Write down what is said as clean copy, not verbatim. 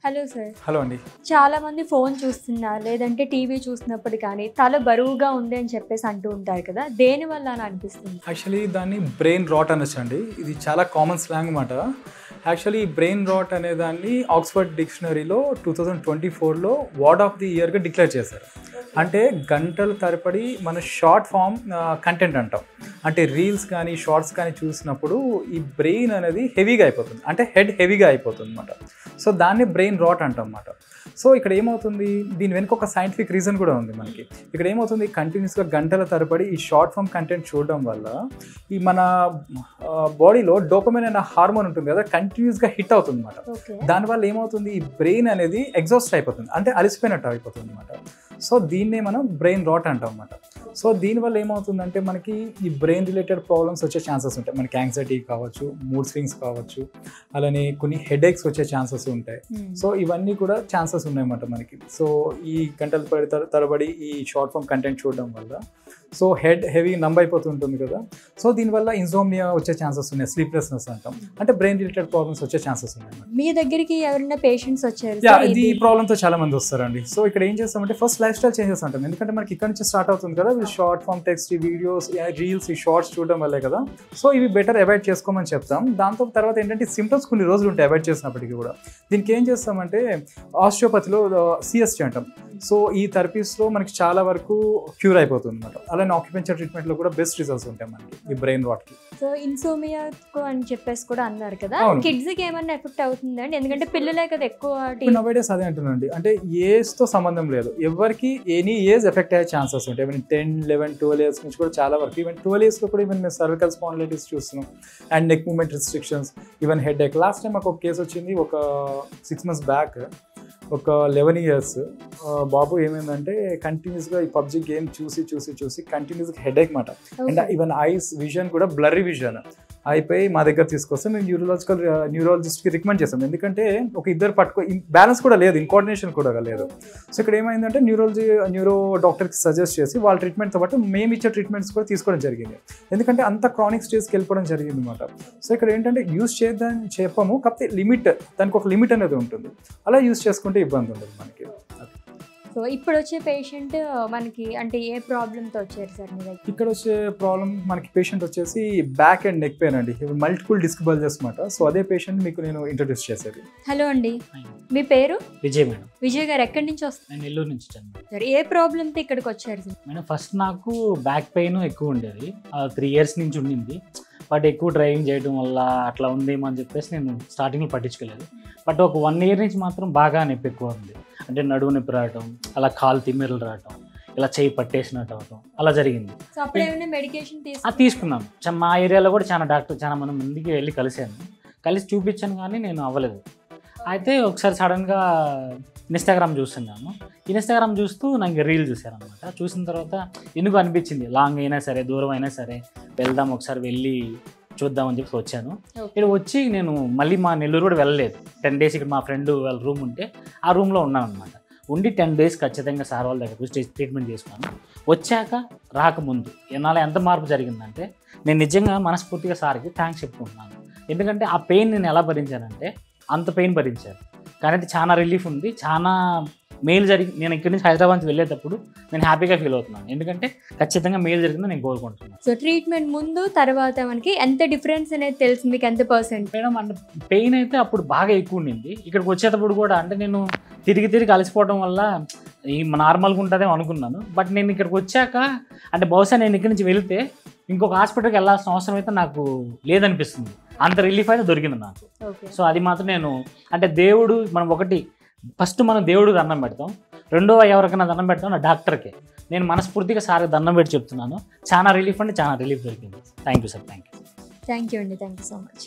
Hello sir. Hello అండి. చాలా మంది ఫోన్ చూస్తున్నారు లేదంటే టీవీ చూస్తున్నప్పుడు కానీ తల బరువుగా ఉంది అని చెప్పేసి అంటూ ఉంటారు కదా, దేని వల్ల అని అనిపిస్తుంది? యాక్చువల్లీ దాన్ని బ్రెయిన్ రాట్ అనొచ్చు అండి. ఇది చాలా కామన్ స్లాంగ్ మాట. యాక్చువల్లీ ఈ బ్రెయిన్ రాట్ అనే దాన్ని ఆక్స్ఫర్డ్ డిక్షనరీలో 2024లో వర్డ్ ఆఫ్ ది ఇయర్గా డిక్లేర్ చేశారు. అంటే గంటల తరబడి మన షార్ట్ ఫామ్ కంటెంట్ అంటాం. అంటే రీల్స్ కానీ షార్ట్స్ కానీ చూసినప్పుడు ఈ బ్రెయిన్ అనేది హెవీగా అయిపోతుంది, అంటే హెడ్ హెవీగా అయిపోతుంది అనమాట. సో దాన్ని బ్రెయిన్ రాట్ అంటాం అన్నమాట. సో ఇక్కడ ఏమవుతుంది, దీని వెనుక ఒక సైంటిఫిక్ రీజన్ కూడా ఉంది మనకి. ఇక్కడ ఏమవుతుంది, కంటిన్యూస్గా గంటల తరబడి ఈ షార్ట్ ఫామ్ కంటెంట్ చూడడం వల్ల ఈ మన బాడీలో డోపమైన్ అనే హార్మోన్ ఉంటుంది కదా, కంటిన్యూస్గా హిట్ అవుతుంది అనమాట. దానివల్ల ఏమవుతుంది, ఈ బ్రెయిన్ అనేది ఎగ్జాస్ట్ అయిపోతుంది, అంటే అలసిపోయినట్టు అయిపోతుంది అనమాట. సో దీన్నే మనం బ్రెయిన్ రాట్ అంటాం అన్నమాట. సో దీనివల్ల ఏమవుతుందంటే మనకి ఈ బ్రెయిన్ రిలేటెడ్ ప్రాబ్లమ్స్ వచ్చే ఛాన్సెస్ ఉంటాయి. మనకి యాంగ్జైటీ కావచ్చు, మూడ్ స్వింగ్స్ కావచ్చు, అలానే కొన్ని హెడేక్స్ వచ్చే ఛాన్సెస్ ఉంటాయి. సో ఇవన్నీ కూడా ఛాన్సెస్ ఉన్నాయన్నమాట మనకి. సో ఈ గంటల తరబడి ఈ షార్ట్ ఫామ్ కంటెంట్ చూడడం వల్ల సో హెడ్ హెవీ నంబ్ అయిపోతుంటుంది కదా. సో దీనివల్ల ఇన్సోమ్నియా వచ్చే ఛాన్సెస్ ఉన్నాయి, స్లీప్లెస్నెస్ అంటాం, అంటే బ్రెయిన్ రిలేటెడ్ ప్రాబ్లమ్స్ వచ్చే ఛాన్సెస్ ఉన్నాయి. మీ దగ్గరికి ఎవరైనా పేషెంట్స్ వచ్చారు? ఈ ప్రాబ్లంతో చాలా మంది వస్తారండి. సో ఇక్కడ ఏం చేస్తామంటే ఫస్ట్ లైఫ్ స్టైల్ చేంజెస్ అంటాం. ఎందుకంటే మనకి ఇక్కడ నుంచి స్టార్ట్ అవుతుంది కదా, short form text, videos, reels, ఈ షార్ట్స్ చూడడం వల్లే కదా. సో ఇవి బెటర్ అవాయిడ్ చేసుకోమని చెప్తాం. దాంతో తర్వాత ఏంటంటే సిమ్టమ్స్ కొన్ని రోజులు ఉంటాయి అవాయిడ్ చేసినప్పటికీ కూడా. దీనికి ఏం చేస్తామంటే ఆస్టియోపతిలో సిఎస్టీ అంటాం. సో ఈ థెరపీస్లో మనకి చాలా వరకు క్యూర్ అయిపోతుంది అనమాట. అలానే ఆక్యుపెన్చర్ ట్రీట్మెంట్లో కూడా బెస్ట్ రిజల్ట్స్ ఉంటాయి మనకి ఈ బ్రెయిన్ రాట్కి. సో ఇన్సోమియా అని చెప్పేసి కూడా అన్నారు కదా, కిడ్స్కి ఏమన్నా ఎఫెక్ట్ అవుతుందండి? ఎందుకంటే పిల్లలే కదా ఎక్కువ. నోవేడేస్ అదే అంటున్నాండి, అంటే ఏజ్తో సంబంధం లేదు, ఎవరికి ఎనీ ఏజ్ ఎఫెక్ట్ అయ్యే ఛాన్సెస్ ఉంటాయి. ఈవెన్ 10, 11, 12 ఇయర్స్ నుంచి కూడా చాలా వరకు. ఈవెన్ 12 ఇయర్స్లో కూడా ఈవెన్ మేము సర్వికల్ స్పాండిలైటిస్ చూస్తున్నాం, and neck movement restrictions, even head ache. Last time మాకు ఒక కేసు వచ్చింది ఒక 6 months బ్యాక్. ఒక 11 years బాబు ఏమైందంటే కంటిన్యూస్గా ఈ పబ్జి గేమ్ చూసి కంటిన్యూస్గా హెడేక్ మాట. అండ్ ఈవెన్ ఐస్ విజన్ కూడా బ్లర్రీ విజన్ అయిపోయి మా దగ్గర తీసుకొస్తే మేము న్యూరాలజిస్ట్కి రికమెండ్ చేస్తాం. ఎందుకంటే ఒక ఇద్దరు బ్యాలెన్స్ కూడా లేదు, కోఆర్డినేషన్ కూడా లేదు. సో ఇక్కడ ఏమైందంటే న్యూరో డాక్టర్కి సజెస్ట్ చేసి వాళ్ళ ట్రీట్మెంట్తో పాటు మేము ఇచ్చే ట్రీట్మెంట్స్ కూడా తీసుకోవడం జరిగింది. ఎందుకంటే అంత క్రానిక్ స్టేజ్కి వెళ్ళిపోవడం జరిగింది అనమాట. సో ఇక్కడ ఏంటంటే యూస్ చేద్దామని చెప్పము, కాకపోతే లిమిట్, దానికి ఒక లిమిట్ అనేది ఉంటుంది. అలా యూస్ చేసుకుంటే ఇబ్బంది ఉండదు మనకి. సో ఇప్పుడు వచ్చే పేషెంట్ మనకి అంటే ఏ ప్రాబ్లంతో వచ్చారు సార్ మీ దగ్గర? ఇక్కడ వచ్చే ప్రాబ్లం మనకి పేషెంట్ వచ్చేసి బ్యాక్ అండ్ నెక్ పెయిన్ అండి, మల్టిపుల్ డిస్క్ బల్జెస్ అనమాట. సో అదే పేషెంట్ మీకు నేను ఇంట్రడ్యూస్ చేసేది. హలో అండి, మీ పేరు? విజయ్ మేడం. విజయ్ గారు ఎక్కడి నుంచి వస్తారు? నేను నెల్లూరు నుంచి వచ్చాను సార్. ఏ ప్రాబ్లంతో ఇక్కడికి వచ్చారు సార్? మేడం ఫస్ట్ నాకు బ్యాక్ పెయిన్ ఎక్కువ ఉండేది, 3 years నుంచి ఉండింది. బట్ ఎక్కువ డ్రైవింగ్ చేయడం వల్ల అట్లా ఉందేమో అని చెప్పేసి నేను స్టార్టింగ్లో పట్టించుకోలేదు. బట్ ఒక 1 year నుంచి మాత్రం బాగా నొప్పి ఎక్కువ ఉంది. అంటే నడువు నొప్పి రావటం, అలా కాలు తిమ్మెరలు రావటం, ఇలా చేయి పట్టేసినట్టు అవటం అలా జరిగింది. తీసుకున్నాను. మా ఏరియాలో కూడా చాలా మందికి వెళ్ళి కలిసి చూపించాను, కానీ నేను అవ్వలేదు. అయితే ఒకసారి సడన్గా ఇన్స్టాగ్రామ్ చూస్తున్నాను. ఇన్స్టాగ్రామ్ చూస్తూ నాకు రీల్ చూశారనమాట. చూసిన తర్వాత ఎందుకు అనిపించింది, లాంగ్ అయినా సరే దూరం అయినా సరే వెళ్దాం, ఒకసారి వెళ్ళి చూద్దామని చెప్పి వచ్చాను. ఇక్కడ వచ్చి నేను మళ్ళీ మా నెల్లూరు కూడా వెళ్ళలేదు. 10 days ఇక్కడ మా ఫ్రెండ్ వాళ్ళ రూమ్ ఉంటే ఆ రూమ్లో ఉన్నాను అనమాట. ఉండి 10 days ఖచ్చితంగా సార్ వాళ్ళ దగ్గర ట్రీట్మెంట్ చేసుకున్నాను. వచ్చాక రాకముందు నాలో ఎంత మార్పు జరిగిందంటే నేను నిజంగా మనస్ఫూర్తిగా సార్కి థ్యాంక్స్ చెప్పుకుంటున్నాను. ఎందుకంటే ఆ పెయిన్ నేను ఎలా భరించానంటే అంత పెయిన్ భరించాను, కానీ చాలా రిలీఫ్ ఉంది, చాలా మేలు జరిగింది. నేను ఇక్కడి నుంచి హైదరాబాద్ నుంచి వెళ్ళేటప్పుడు నేను హ్యాపీగా ఫీల్ అవుతున్నాను, ఎందుకంటే ఖచ్చితంగా మేలు జరిగిందని నేను కోరుకుంటున్నాను. సో ట్రీట్మెంట్ ముందు తర్వాత మనకి ఎంత డిఫరెన్స్ అనేది తెలిసింది, మీకు ఎంత %? మేడం అంటే పెయిన్ అయితే అప్పుడు బాగా ఎక్కువ ఉండింది. ఇక్కడికి వచ్చేటప్పుడు కూడా అంటే నేను తిరిగి అలసిపోవడం వల్ల ఈ నార్మల్గా ఉంటుందేమో అనుకున్నాను. బట్ నేను ఇక్కడికి వచ్చాక అంటే బహుశా నేను ఇక్కడి నుంచి వెళ్తే ఇంకొక హాస్పిటల్కి వెళ్ళాల్సిన అవసరం అయితే నాకు లేదనిపిస్తుంది, అంత రిలీఫ్ అయితే దొరికింది నాకు. సో అది మాత్రం నేను అంటే దేవుడు మనం ఫస్ట్ మనం దేవుడికి దండం పెడతాం, రెండో ఎవరికైనా దండం పెడతాం నా డాక్టర్కే. నేను మనస్ఫూర్తిగా సార్కి దండం పెట్టి చెప్తున్నాను, చాలా రిలీఫ్ అంటే చాలా రిలీఫ్ దొరికింది. Thank you sir. Thank you అండి. Thank you so much.